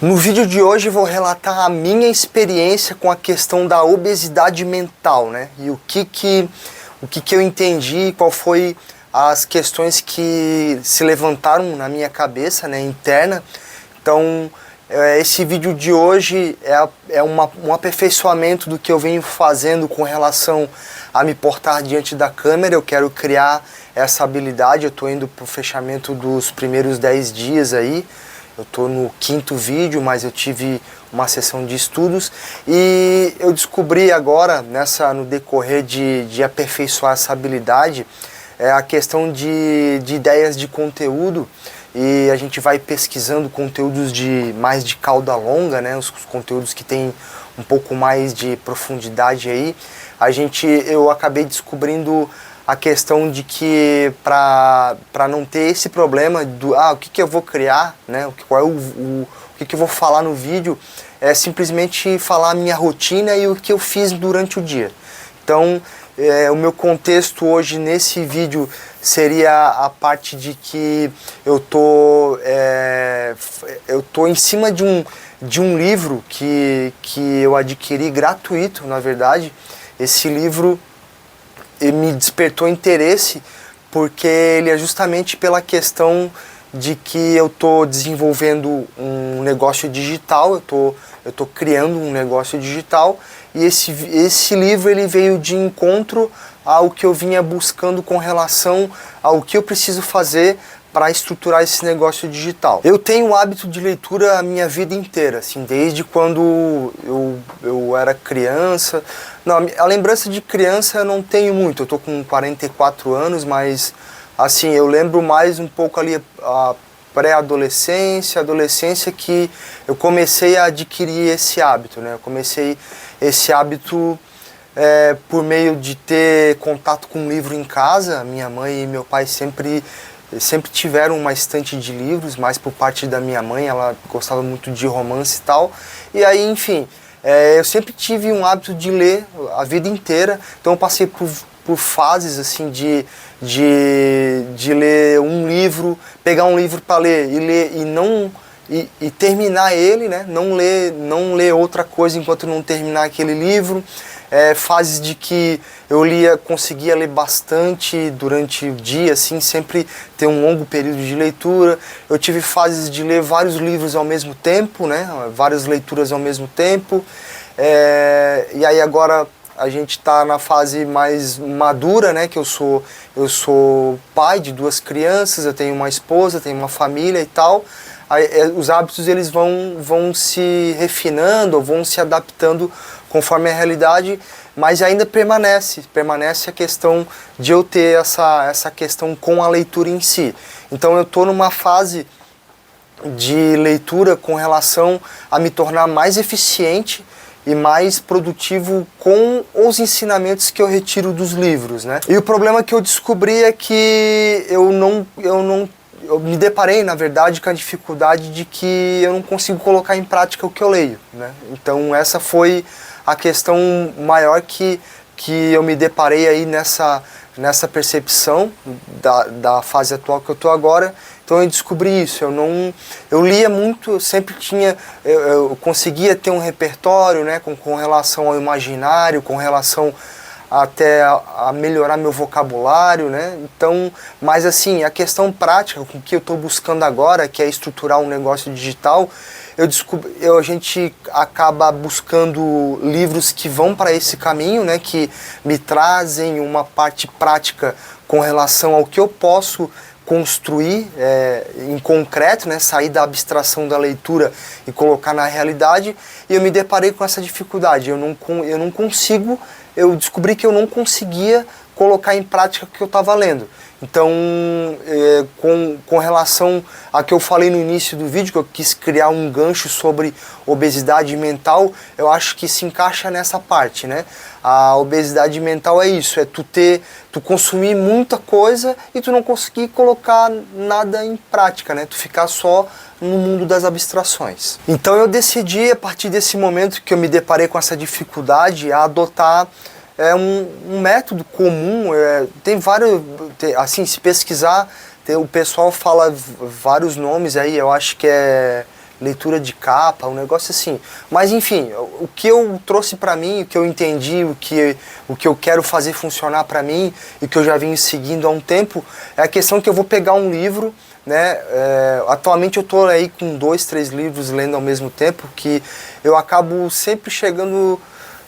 No vídeo de hoje vou relatar a minha experiência com a questão da obesidade mental, né? E o que eu entendi, qual foi as questões que se levantaram na minha cabeça, né, interna. Então, esse vídeo de hoje é um aperfeiçoamento do que eu venho fazendo com relação a me portar diante da câmera. Eu quero criar essa habilidade, eu estou indo para o fechamento dos primeiros 10 dias aí. Eu estou no 5º vídeo, mas eu tive uma sessão de estudos e eu descobri agora, no decorrer de aperfeiçoar essa habilidade, a questão de ideias de conteúdo. E a gente vai pesquisando conteúdos mais de cauda longa, né? Os conteúdos que tem um pouco mais de profundidade aí. Eu acabei descobrindo a questão de que para não ter esse problema do o que eu vou criar, né? O que eu vou falar no vídeo, é simplesmente falar a minha rotina e o que eu fiz durante o dia. Então, o meu contexto hoje nesse vídeo seria a parte de que eu tô em cima de um livro que eu adquiri gratuito, na verdade. Esse livro me despertou interesse porque ele é justamente pela questão de que eu estou desenvolvendo um negócio digital, eu tô criando um negócio digital, e esse livro ele veio de encontro ao que eu vinha buscando com relação ao que eu preciso fazer para estruturar esse negócio digital. Eu tenho o hábito de leitura a minha vida inteira, assim, desde quando eu era criança. Não, a lembrança de criança eu não tenho muito, eu tô com 44 anos, mas assim, eu lembro mais um pouco ali a pré-adolescência, adolescência, que eu comecei a adquirir esse hábito, né? Eu comecei esse hábito por meio de ter contato com um livro em casa. Minha mãe e meu pai sempre tiveram uma estante de livros, mais por parte da minha mãe, ela gostava muito de romance e tal. E aí, enfim, eu sempre tive um hábito de ler a vida inteira, então eu passei por fases assim de ler um livro, pegar um livro para ler e terminar ele, né? Não ler outra coisa enquanto não terminar aquele livro. Fases de que eu conseguia ler bastante durante o dia, assim, sempre ter um longo período de leitura. Eu tive fases de ler vários livros ao mesmo tempo, né? Várias leituras ao mesmo tempo. E aí agora a gente está na fase mais madura, né? Que eu sou pai de 2 crianças, eu tenho uma esposa, tenho uma família e tal. Os hábitos eles vão se refinando, ou vão se adaptando conforme a realidade, mas ainda permanece a questão de eu ter essa questão com a leitura em si. Então eu estou numa fase de leitura com relação a me tornar mais eficiente e mais produtivo com os ensinamentos que eu retiro dos livros, né? E o problema que eu descobri é que eu me deparei, na verdade, com a dificuldade de que eu não consigo colocar em prática o que eu leio, né? Então essa foi a questão maior que eu me deparei aí nessa percepção da fase atual que eu estou agora. Então eu descobri isso, eu lia muito, eu sempre eu conseguia ter um repertório, né, com relação ao imaginário, com relação até a melhorar meu vocabulário, né? Então, mas assim, a questão prática, com que eu estou buscando agora, que é estruturar um negócio digital, a gente acaba buscando livros que vão para esse caminho, né? Que me trazem uma parte prática com relação ao que eu posso construir em concreto, né? Sair da abstração da leitura e colocar na realidade. E eu me deparei com essa dificuldade, eu descobri que eu não conseguia colocar em prática o que eu estava lendo. Então, com relação a que eu falei no início do vídeo, que eu quis criar um gancho sobre obesidade mental, eu acho que se encaixa nessa parte, né? A obesidade mental é isso, tu consumir muita coisa e tu não conseguir colocar nada em prática, né? Tu ficar só no mundo das abstrações. Então eu decidi, a partir desse momento que eu me deparei com essa dificuldade, a adotar um método comum. Tem vários, assim, se pesquisar, o pessoal fala vários nomes aí, eu acho que leitura de capa, um negócio assim. Mas enfim, o que eu trouxe para mim, o que eu entendi, o que eu quero fazer funcionar para mim e que eu já venho seguindo há um tempo, é a questão que eu vou pegar um livro, né? Atualmente eu estou aí com 2, 3 livros lendo ao mesmo tempo, que eu acabo sempre chegando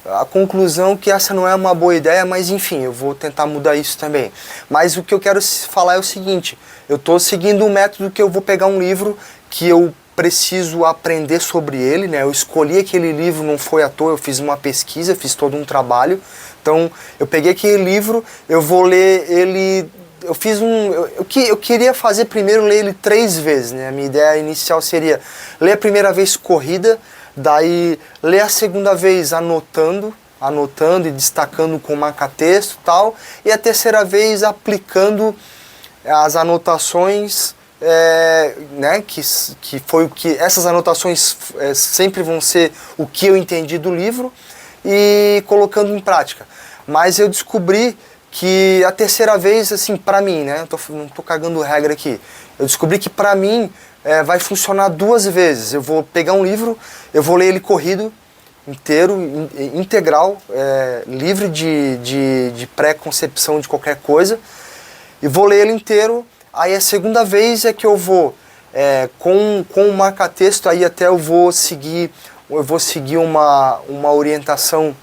à conclusão que essa não é uma boa ideia, mas enfim, eu vou tentar mudar isso também. Mas o que eu quero falar é o seguinte, eu estou seguindo um método que eu vou pegar um livro que eu preciso aprender sobre ele, né? Eu escolhi aquele livro, não foi à toa, eu fiz uma pesquisa, fiz todo um trabalho. Então, eu peguei aquele livro, eu vou ler ele, eu fiz eu queria fazer primeiro ler ele 3 vezes, né? A minha ideia inicial seria ler a primeira vez corrida, daí ler a segunda vez anotando e destacando com marca-texto e tal, e a terceira vez aplicando as anotações, né, que foi o que essas anotações sempre vão ser o que eu entendi do livro e colocando em prática. Mas eu descobri que a terceira vez, assim, pra mim, né, não tô cagando regra aqui, eu descobri que pra mim vai funcionar 2 vezes. Eu vou pegar um livro, eu vou ler ele corrido, inteiro, integral, livre de pré-concepção de qualquer coisa, e vou ler ele inteiro. Aí a segunda vez é que eu vou, com o marca-texto, aí até eu vou seguir uma orientação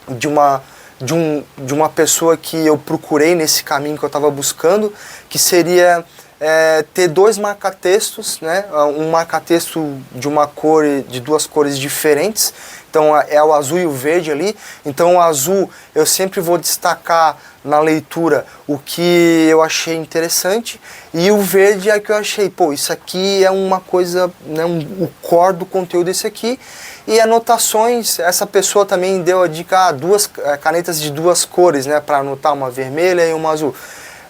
de uma pessoa que eu procurei nesse caminho que eu estava buscando, que seria ter 2 marca-textos, né? Um marca-texto de 2 cores diferentes. Então é o azul e o verde ali. Então o azul eu sempre vou destacar na leitura o que eu achei interessante, e o verde é que eu achei, pô, isso aqui é uma coisa, né, o core do conteúdo desse aqui. E anotações, essa pessoa também deu a dica, 2 canetas de 2 cores, né, para anotar, uma vermelha e uma azul.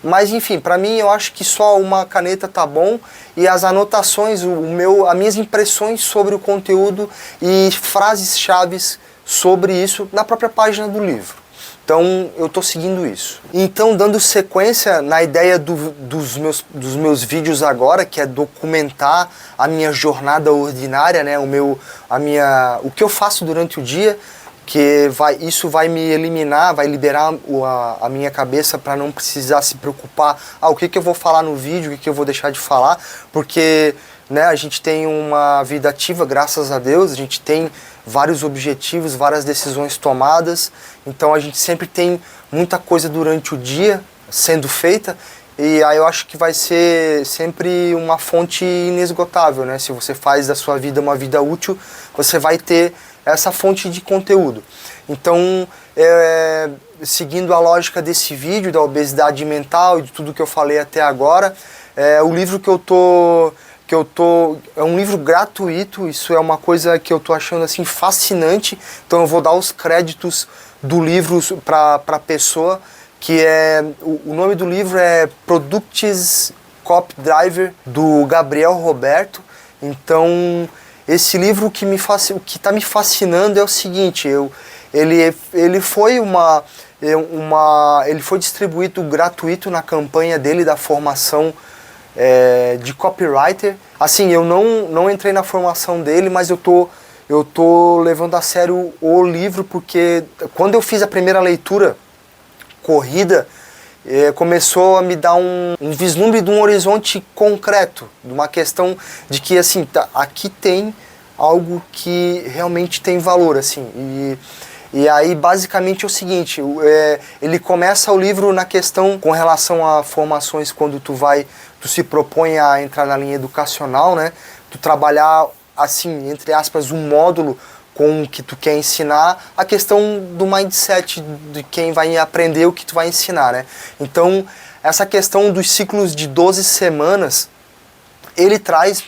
Mas enfim, para mim eu acho que só uma caneta tá bom, e as anotações, as minhas impressões sobre o conteúdo e frases-chave sobre isso na própria página do livro. Então eu estou seguindo isso. Então, dando sequência na ideia dos meus vídeos agora, que é documentar a minha jornada ordinária, né, o que eu faço durante o dia, que isso vai me eliminar, vai liberar a minha cabeça para não precisar se preocupar, o que eu vou falar no vídeo, o que eu vou deixar de falar, porque, né, a gente tem uma vida ativa, graças a Deus, a gente tem vários objetivos, várias decisões tomadas, então a gente sempre tem muita coisa durante o dia sendo feita, e aí eu acho que vai ser sempre uma fonte inesgotável, né? Se você faz da sua vida uma vida útil, você vai ter essa fonte de conteúdo. Então, seguindo a lógica desse vídeo, da obesidade mental e de tudo que eu falei até agora, o livro que eu tô é um livro gratuito. Isso é uma coisa que eu tô achando assim fascinante, então eu vou dar os créditos do livro para a pessoa, que o nome do livro é Products Copy Driver, do Gabriel Roberto. Então, esse livro, o que está me fascinando é o seguinte, ele foi distribuído gratuito na campanha dele da formação de copywriter. Assim, eu não entrei na formação dele, mas eu tô levando a sério o livro, porque quando eu fiz a primeira leitura corrida, começou a me dar um vislumbre de um horizonte concreto, de uma questão de que, assim, aqui tem algo que realmente tem valor, assim. E aí, basicamente, é o seguinte, ele começa o livro na questão com relação a formações, quando tu se propõe a entrar na linha educacional, né? Tu trabalhar, assim, entre aspas, um módulo com o que tu quer ensinar, a questão do mindset de quem vai aprender o que tu vai ensinar, né? Então, essa questão dos ciclos de 12 semanas, ele traz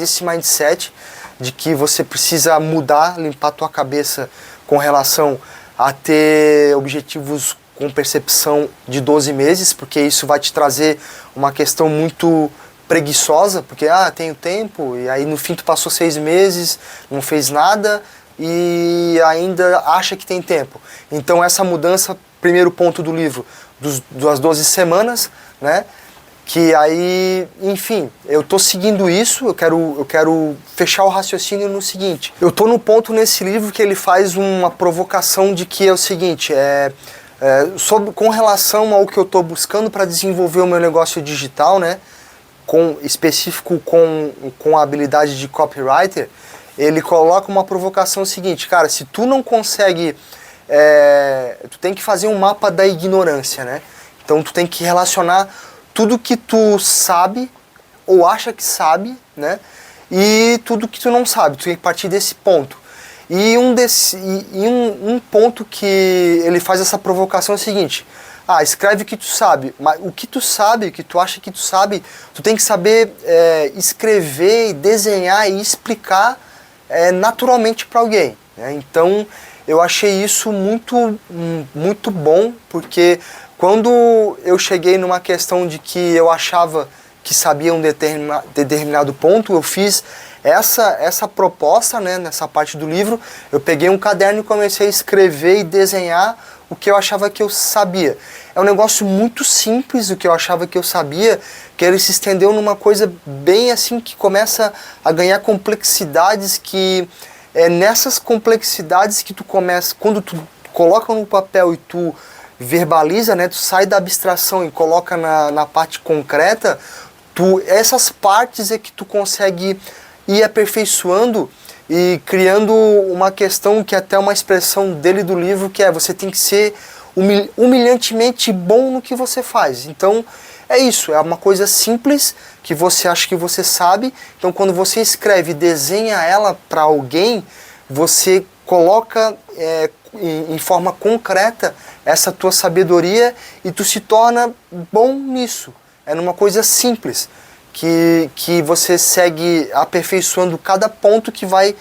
esse mindset de que você precisa mudar, limpar a tua cabeça com relação a ter objetivos com percepção de 12 meses, porque isso vai te trazer uma questão muito preguiçosa, porque tenho tempo, e aí no fim tu passou 6 meses, não fez nada e ainda acha que tem tempo. Então essa mudança, primeiro ponto do livro, das 12 semanas, né? Que aí, enfim, eu tô seguindo isso, eu quero fechar o raciocínio no seguinte. Eu tô no ponto nesse livro que ele faz uma provocação de que é o seguinte, com relação ao que eu tô buscando para desenvolver o meu negócio digital, né, específico com a habilidade de copywriter, ele coloca uma provocação seguinte, cara, se tu não consegue, tu tem que fazer um mapa da ignorância, né, então tu tem que relacionar tudo que tu sabe ou acha que sabe, né? E tudo que tu não sabe, tu tem que partir desse ponto. E um ponto que ele faz essa provocação é o seguinte: escreve o que tu sabe, mas o que tu sabe, o que tu acha que tu sabe, tu tem que saber escrever, desenhar e explicar naturalmente para alguém, né? Então eu achei isso muito bom, porque quando eu cheguei numa questão de que eu achava que sabia um determinado ponto, eu fiz essa proposta, né, nessa parte do livro. Eu peguei um caderno e comecei a escrever e desenhar o que eu achava que eu sabia. É um negócio muito simples, o que eu achava que eu sabia, que ele se estendeu numa coisa bem assim, que começa a ganhar complexidades, que é nessas complexidades que tu começa, quando tu coloca no papel e tu verbaliza, né, tu sai da abstração e coloca na parte concreta, essas partes é que tu consegue ir aperfeiçoando e criando uma questão que é até uma expressão dele do livro, que é: você tem que ser humilhantemente bom no que você faz. Então é isso, é uma coisa simples que você acha que você sabe, então quando você escreve e desenha ela para alguém, você coloca em forma concreta essa tua sabedoria e tu se torna bom nisso. É numa coisa simples que você segue aperfeiçoando cada ponto que vai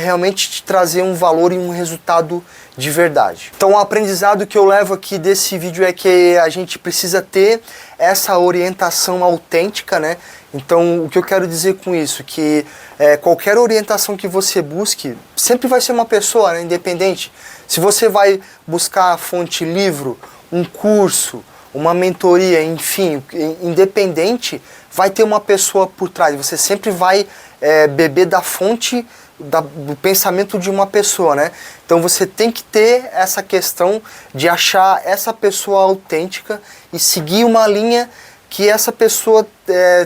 realmente te trazer um valor e um resultado de verdade. Então o aprendizado que eu levo aqui desse vídeo é que a gente precisa ter essa orientação autêntica, né? Então o que eu quero dizer com isso, que qualquer orientação que você busque, sempre vai ser uma pessoa, né, independente. Se você vai buscar a fonte livro, um curso, uma mentoria, enfim, independente, vai ter uma pessoa por trás. Você sempre vai beber da fonte do pensamento de uma pessoa, né? Então você tem que ter essa questão de achar essa pessoa autêntica e seguir uma linha que essa pessoa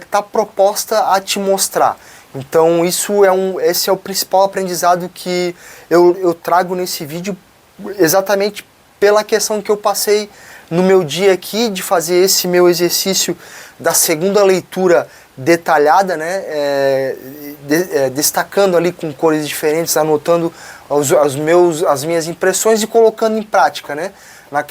está proposta a te mostrar. Então esse é o principal aprendizado que eu trago nesse vídeo, exatamente pela questão que eu passei no meu dia aqui, de fazer esse meu exercício da segunda leitura detalhada, né, destacando ali com cores diferentes, anotando as minhas impressões e colocando em prática, né,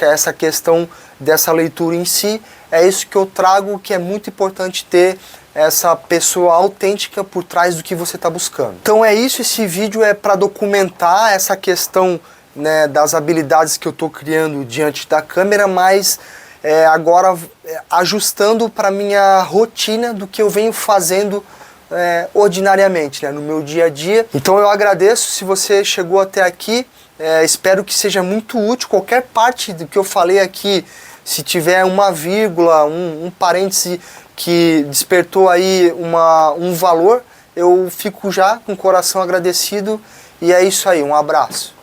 essa questão dessa leitura em si. É isso que eu trago, que é muito importante ter essa pessoa autêntica por trás do que você está buscando. Então é isso, esse vídeo é para documentar essa questão, né, das habilidades que eu estou criando diante da câmera, mas agora ajustando para minha rotina do que eu venho fazendo ordinariamente, né, no meu dia a dia. Então eu agradeço se você chegou até aqui, espero que seja muito útil. Qualquer parte do que eu falei aqui, se tiver uma vírgula, um parêntese que despertou aí um valor, eu fico já com o coração agradecido. E é isso aí, um abraço.